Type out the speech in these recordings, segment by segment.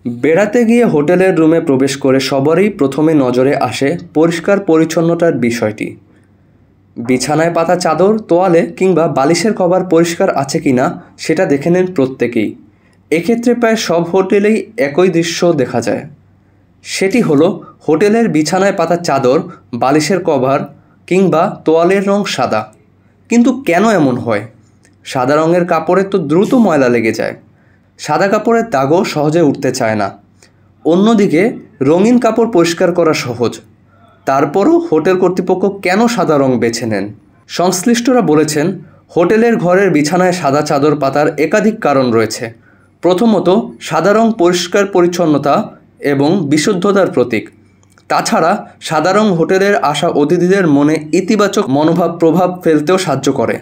বেড়াতে গিয়ে হোটেলের রুমে প্রবেশ করে সবারই প্রথমে নজরে আসে পরিষ্কার পরিচ্ছন্নতার বিষয়টি। বিছানায় পাতা চাদর, তোয়ালে কিংবা বালিশের কভার পরিষ্কার আছে কিনা সেটা দেখে নেন প্রত্যেকেই। এক্ষেত্রে প্রায় সব হোটেলেই একই দৃশ্য দেখা যায়। সেটি হলো হোটেলের বিছানায় পাতা চাদর, বালিশের কভার কিংবা তোয়ালের রং সাদা। কিন্তু কেন এমন হয়? সাদা রঙের কাপড়ে তো দ্রুত ময়লা লেগে যায়, সাদা কাপড়ের দাগও সহজে উঠতে চায় না। অন্যদিকে রঙিন কাপড় পরিষ্কার করা সহজ। তারপরও হোটেল কর্তৃপক্ষ কেন সাদা রং বেছে নেন? সংশ্লিষ্টরা বলেছেন, হোটেলের ঘরের বিছানায় সাদা চাদর পাতার একাধিক কারণ রয়েছে। প্রথমত, সাদা রং পরিষ্কার পরিচ্ছন্নতা এবং বিশুদ্ধতার প্রতীক। তাছাড়া সাদা রং হোটেলের আসা অতিথিদের মনে ইতিবাচক মনোভাব প্রভাব ফেলতেও সাহায্য করে।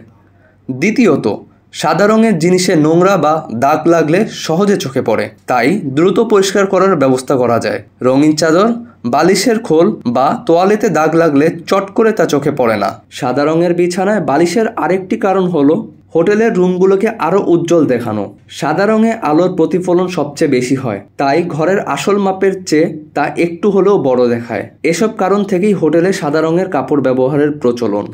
দ্বিতীয়ত, সাদা রঙের জিনিসে নোংরা বা দাগ লাগলে সহজে চোখে পড়ে, তাই দ্রুত পরিষ্কার করার ব্যবস্থা করা যায়। রঙিন চাদর, বালিশের খোল বা তোয়ালেতে দাগ লাগলে চট করে তা চোখে পড়ে না। সাদা রঙের বিছানায় বালিশের আরেকটি কারণ হলো হোটেলের রুমগুলোকে আরও উজ্জ্বল দেখানো। সাদা রঙে আলোর প্রতিফলন সবচেয়ে বেশি হয়, তাই ঘরের আসল মাপের চেয়ে তা একটু হলেও বড় দেখায়। এসব কারণ থেকেই হোটেলে সাদা রঙের কাপড় ব্যবহারের প্রচলন।